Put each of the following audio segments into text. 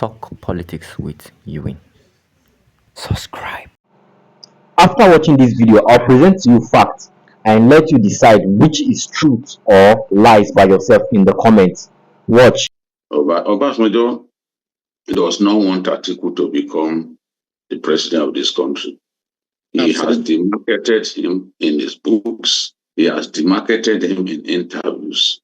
Talk Politics with Ewing. Subscribe. After watching this video, I'll present to you facts and let you decide which is truth or lies by yourself in the comments. Watch. Obasanjo does not want Atiku to become the president of this country. He has demarcated him in his books. He has demarcated him in interviews.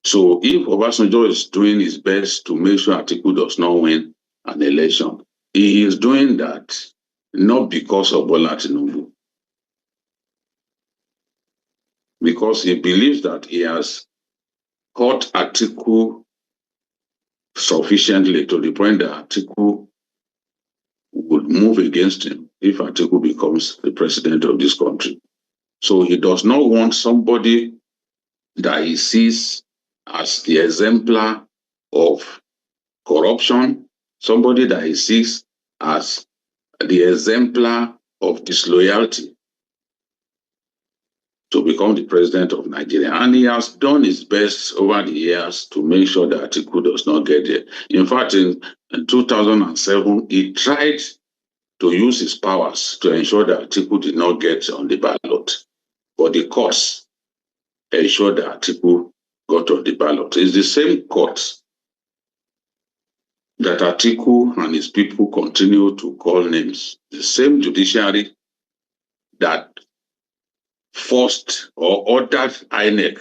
So if Obasanjo is doing his best to make sure Atiku does not win an election, he is doing that not because of Bola Tinubu, because he believes that he has hurt Atiku sufficiently to the point that Atiku would move against him if Atiku becomes the president of this country. So he does not want somebody that he sees as the exemplar of corruption, somebody that he sees as the exemplar of disloyalty to become the president of Nigeria. And he has done his best over the years to make sure that Atiku does not get there. In fact, in 2007, he tried to use his powers to ensure that Atiku did not get on the ballot. But the courts ensured that Atiku got on the ballot. It's the same court that Atiku and his people continue to call names. The same judiciary that forced or ordered INEC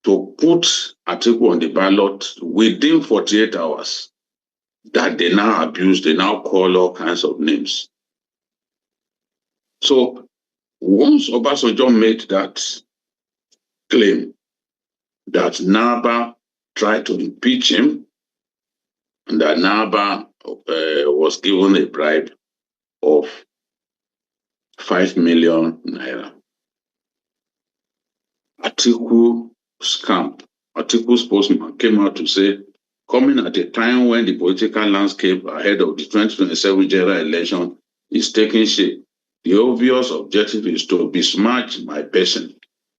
to put Atiku on the ballot within 48 hours, that they now abuse, they now call all kinds of names. So once Obasanjo made that claim that Naba tried to impeach him, and that Naba was given a bribe of 5 million naira, Atiku spokesman came out to say, coming at a time when the political landscape ahead of the 2027 general election is taking shape, the obvious objective is to besmirch my person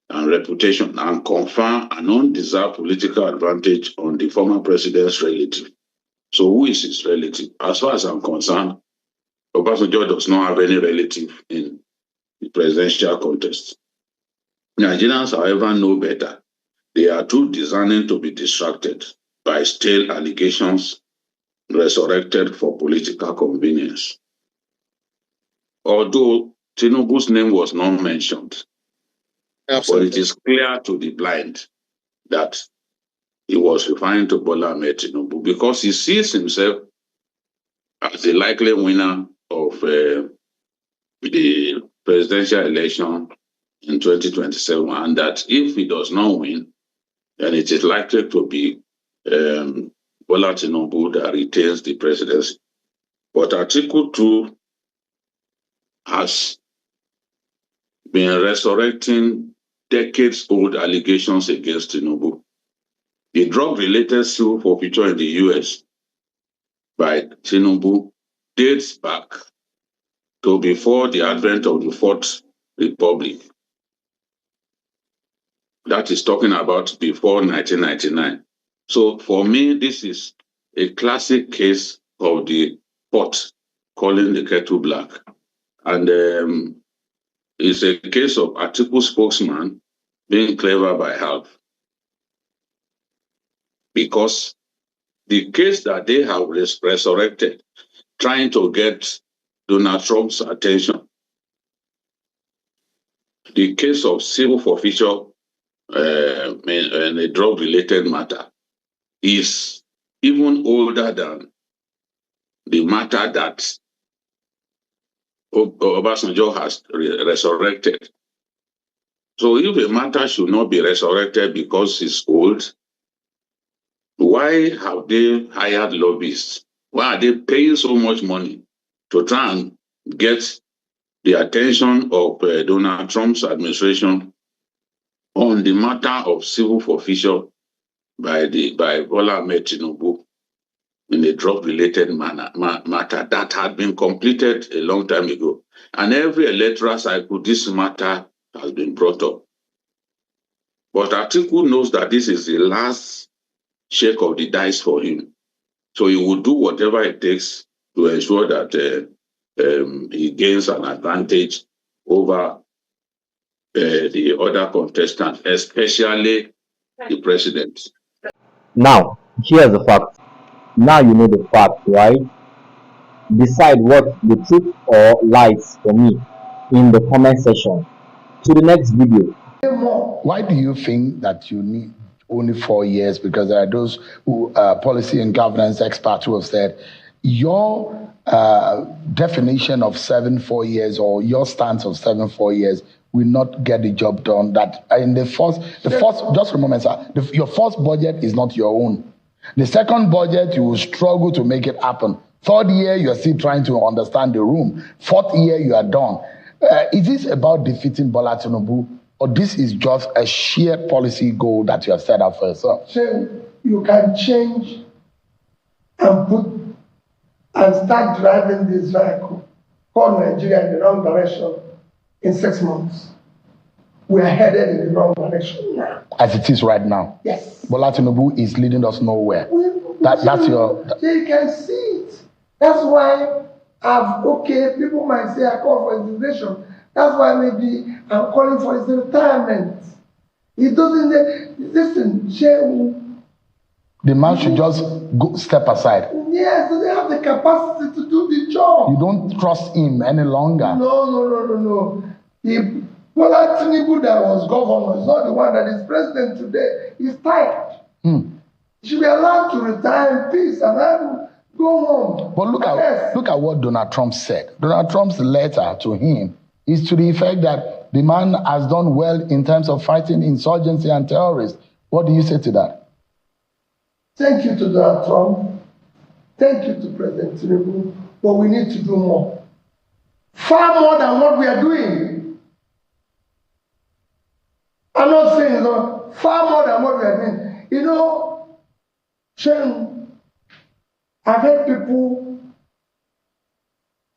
and reputation and confer an undeserved political advantage on the former president's relative. So who is his relative? As far as I'm concerned, Obasanjo does not have any relative in the presidential contest. Nigerians, however, know better. They are too discerning to be distracted by stale allegations resurrected for political convenience. Although Tinubu's name was not mentioned, Absolutely. But it is clear to the blind that he was referring to Bola Ahmed Tinubu because he sees himself as the likely winner of the presidential election in 2027, and that if he does not win, then it is likely to be Bola Tinubu that retains the presidency. But Atiku too has been resurrecting decades-old allegations against Tinubu. The drug-related civil forfeiture in the US by Tinubu dates back to before the advent of the Fourth Republic. That is talking about before 1999. So for me, this is a classic case of the pot calling the kettle black. And it's a case of Atiku spokesman being clever by half. Because the case that they have resurrected, trying to get Donald Trump's attention, the case of civil forfeiture and a drug-related matter, is even older than the matter that Obasanjo has resurrected. So if a matter should not be resurrected because it's old, why have they hired lobbyists? Why are they paying so much money to try and get the attention of Donald Trump's administration on the matter of civil forfeiture by Bola Ahmed Tinubu in a drug-related matter that had been completed a long time ago? And every electoral cycle, this matter has been brought up. But Atiku knows that this is the last shake of the dice for him. So he will do whatever it takes to ensure that he gains an advantage over the other contestants, especially the president. Now, here's the fact. Now you know the fact, right? Decide what the truth or lies for me in the comment section. To the next video. Why do you think that you need only 4 years? Because there are those who policy and governance experts who have said your definition of 4 years or your stance of 4 years will not get the job done. That in the first, just a moment, sir. Your first budget is not your own. The second budget, you will struggle to make it happen. Third year, you are still trying to understand the room. Fourth year, you are done. Is this about defeating Bola Tinubu, or this is just a sheer policy goal that you have set up for yourself? So you can change and start driving this vehicle called Nigeria in the wrong direction in 6 months. We are headed in the wrong direction now. As it is right now? Yes. Bola Tinubu is leading us nowhere. That's your... You can see it. That's why people might say I call for his resignation. That's why maybe I'm calling for his retirement. He doesn't listen. The man should just go step aside. Yes, so they have the capacity to do the job. You don't trust him any longer. No. The Bola Tinubu that was governor is not the one that is president today. He's tired. He should be allowed to retire in peace and then go home. But look at what Donald Trump said. Donald Trump's letter to him is to the effect that the man has done well in terms of fighting insurgency and terrorists. What do you say to that? Thank you to Donald Trump. Thank you to President Tinubu. But we need to do more. Far more than what we are doing. I'm not saying far more than what we are doing. You know, Sharon, I've heard people,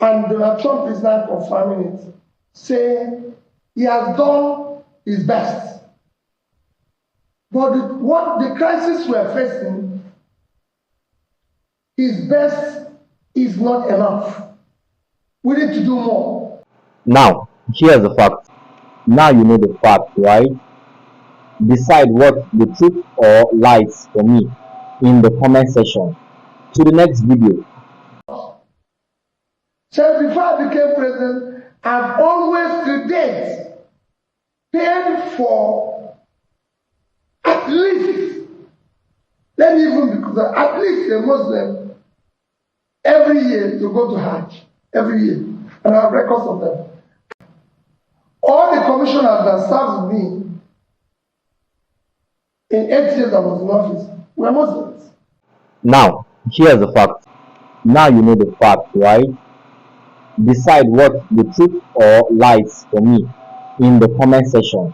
and Donald Trump is now confirming it, say he has done his best. But what the crisis we are facing, his best is not enough. We need to do more. Now, here's the fact. Now you know the fact, right? Decide what the truth or lies for me in the comment section. To the next video. So before I became president, I've always to date paid for at least, let me even because at least a Muslim every year to go to Hajj every year, and I have records of them. All the commissioners that served with me in 8 years I was in office were Muslims. Now, here's the fact. Now you know the fact, right? Decide what the truth or lies for me in the comment section.